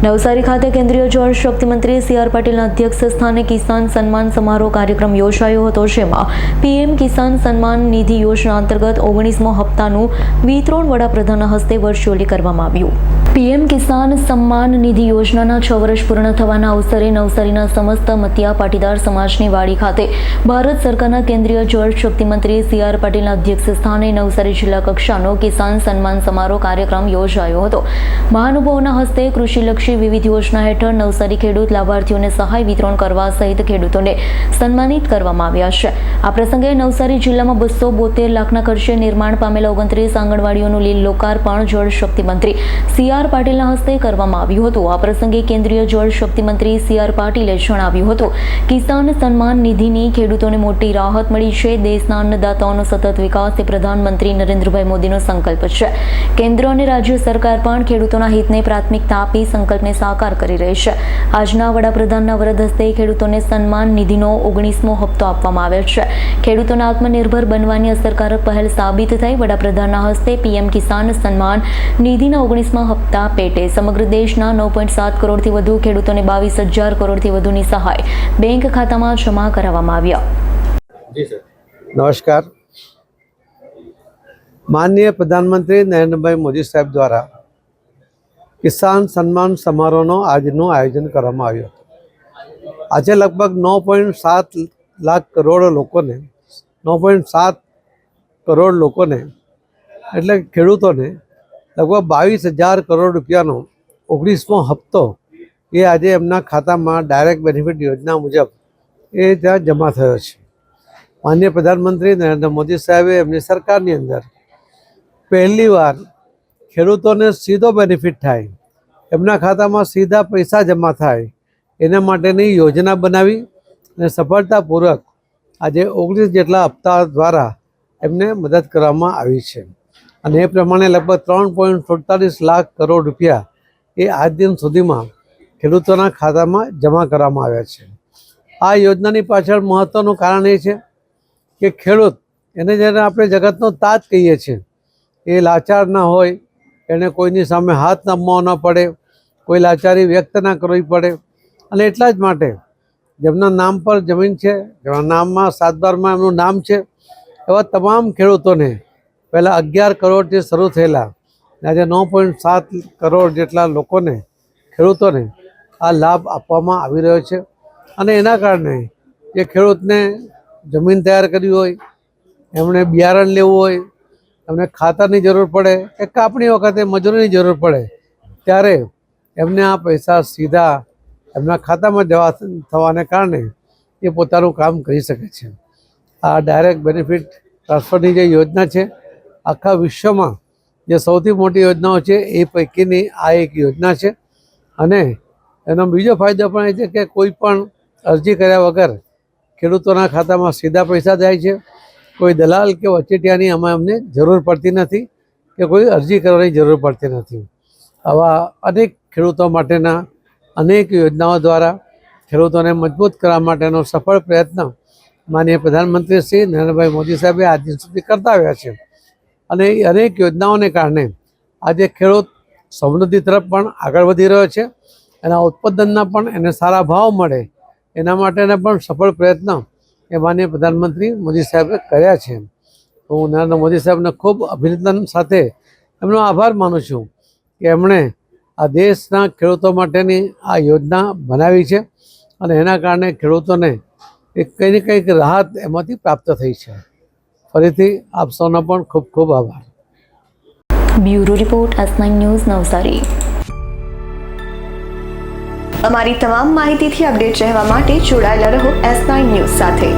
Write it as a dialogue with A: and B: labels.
A: નવસારી ખાતે કેન્દ્રીય જળ શક્તિ મંત્રી સી.આર. પાટીલના અધ્યક્ષ સ્થાને કિસાન સન્માન સમારોહ કાર્યક્રમ યોજાયો હતો, જેમાં પીએમ કિસાન સન્માન નિધિ યોજના અંતર્ગત 19મો હપ્તાનું વિતરણ વડાપ્રધાનના હસ્તે વર્ચ્યુઅલી કરવામાં આવ્યું. પીએમ કિસાન સન્માન નિધિ યોજનાના 6 વર્ષ પૂર્ણ થવાના અવસરે નવસારીના સમસ્ત મતિયા પાટીદાર સમાજની વાડી ખાતે ભારત સરકારના કેન્દ્રીય જળ શક્તિ મંત્રી સી.આર. પાટીલના અધ્યક્ષ સ્થાને નવસારી જિલ્લા કક્ષાનો કિસાન સન્માન સમારોહ કાર્યક્રમ યોજાયો હતો. મહાનુભાવોના હસ્તે કૃષિલક્ષી વિવિધ યોજના હેઠળ નવસારી ખેડૂત લાભાર્થીઓને સહાય વિતરણ કરવા સહિત ખેડૂતોને સન્માનિત કરવામાં આવ્યા છે. આ પ્રસંગે નવસારી જિલ્લામાં 272 લાખના ખર્ચે નિર્માણ પામેલા 29 આંગણવાડીઓનું લોકાર્પણ જળ શક્તિ મંત્રી સી.આર. પાટીલના હસ્તે કરવામાં આવ્યું હતું. આ પ્રસંગે કેન્દ્રીય જળ શક્તિ મંત્રી સી.આર. પાટીલે જણાવ્યું હતું, કિસાન સન્માન નિધિની ખેડૂતોને મોટી રાહત મળી છે. દેશના અન્નદાતાઓનો સતત વિકાસ એ પ્રધાનમંત્રી નરેન્દ્રભાઈ મોદીનો સંકલ્પ છે. કેન્દ્ર અને રાજ્ય સરકાર પણ ખેડૂતોના હિતને પ્રાથમિકતા આપી સંકલ્પને સાકાર કરી રહી છે. આજના વડાપ્રધાનના વરદ હસ્તે ખેડૂતોને સન્માન નિધિનો 19મો હપ્તો આપવામાં આવ્યો છે. ખેડૂતોને આત્મનિર્ભર બનવાની અસરકારક પહેલ સાબિત થઈ. વડાપ્રધાનના હસ્તે પીએમ કિસાન સન્માન નિધિના 19મા હપ્તા પેટે સમગ્ર દેશના 9.7 કરોડથી વધુ ખેડૂતોને 22,000 કરોડથી વધુની સહાય બેંક ખાતામાં જમા કરાવવામાં આવ્યા.
B: નમસ્કાર. માનનીય પ્રધાનમંત્રી નરેન્દ્રભાઈ મોદી સાહેબ દ્વારા કિસાન સન્માન સમારોહનો આજનું આયોજન કરવામાં આવ્યું હતું. આજે લગભગ 9.7 લાખ કરોડ લોકોને 9.7 કરોડ લોકોને એટલે ખેડૂતોને લગભગ 22,000 કરોડ રૂપિયાનો 19મો હપ્તો એ આજે એમના ખાતામાં ડાયરેક્ટ બેનિફિટ યોજના મુજબ એ ત્યાં જમા થયો છે. માનનીય પ્રધાનમંત્રી નરેન્દ્ર મોદી સાહેબે એમની સરકારની અંદર પહેલીવાર ખેડૂતોને સીધો બેનિફિટ થાય, એમના ખાતામાં સીધા પૈસા જમા થાય એના માટેની યોજના બનાવી અને સફળતાપૂર્વક આજે 19 જેટલા હપ્તા દ્વારા એમને મદદ કરવામાં આવી છે. અને એ પ્રમાણે લગભગ 3.47 લાખ કરોડ રૂપિયા એ આજ દિન સુધીમાં ખેડૂતોના ખાતામાં જમા કરવામાં આવ્યા છે. આ યોજનાની પાછળ મહત્ત્વનું કારણ એ છે કે ખેડૂત એને જેને આપણે જગતનો તાજ કહીએ છીએ, એ લાચાર ના હોય, એને કોઈની સામે હાથ નમવો ન પડે, કોઈ લાચારી વ્યક્ત ના કરવી પડે. અને એટલા જ માટે જેમના નામ પર જમીન છે, જેમના નામમાં 7/12માં એમનું નામ છે, એવા તમામ ખેડૂતોને પહેલાં 11 કરોડથી શરૂ થયેલા આજે 9.7 કરોડ જેટલા લોકોને ખેડૂતોને આ લાભ આપવામાં આવી રહ્યો છે. અને એના કારણે જે ખેડૂતને જમીન તૈયાર કરવી હોય, એમણે બિયારણ લેવું હોય, એમને ખાતરની જરૂર પડે કે કાપણી વખતે મજૂરીની જરૂર પડે, ત્યારે એમને આ પૈસા સીધા એમના ખાતામાં જવા થવાને કારણે એ પોતાનું કામ કરી શકે છે. આ ડાયરેક્ટ બેનિફિટ ટ્રાન્સફરની જે યોજના છે, આખા વિશ્વમાં જે સૌથી મોટી યોજનાઓ છે એ પૈકીની આ એક યોજના છે. અને એનો બીજો ફાયદો પણ એ છે કે કોઈ પણ અરજી કર્યા વગર ખેડૂતોના ખાતામાં સીધા પૈસા જાય છે. કોઈ દલાલ કે વચેટિયાની આમાં અમને જરૂર પડતી નથી કે કોઈ અરજી કરવાની જરૂર પડતી નથી. આવા અનેક ખેડૂતો માટેના અનેક યોજનાઓ દ્વારા ખેડૂતોને મજબૂત કરવા માટેનો સફળ પ્રયત્ન માનનીય પ્રધાનમંત્રી શ્રી નરેન્દ્રભાઈ મોદી સાહેબે આજ દિન સુધી કરતા આવ્યા છે. અને એ અનેક યોજનાઓને કારણે આજે ખેડૂત સમૃદ્ધિ તરફ પણ આગળ વધી રહ્યો છે. એના ઉત્પાદનના પણ એને સારા ભાવ મળે એના માટેના પણ સફળ પ્રયત્ન એ માનનીય પ્રધાનમંત્રી મોદી સાહેબે કર્યા છે. હું નરેન્દ્ર મોદી સાહેબને ખૂબ અભિનંદન સાથે એમનો આભાર માનું છું કે એમણે આ દેશના ખેડૂતો માટેની આ યોજના બનાવી છે અને એના કારણે ખેડૂતોને કંઈ ને કંઈક રાહત એમાંથી પ્રાપ્ત થઈ છે. ફરીથી આપ સૌનો પણ ખૂબ ખૂબ આભાર.
A: Bureau report S9 news Navsari.
C: અમારી તમામ માહિતીથી અપડેટ રહેવા માટે જોડાયેલા રહો S9 ન્યૂઝ સાથે.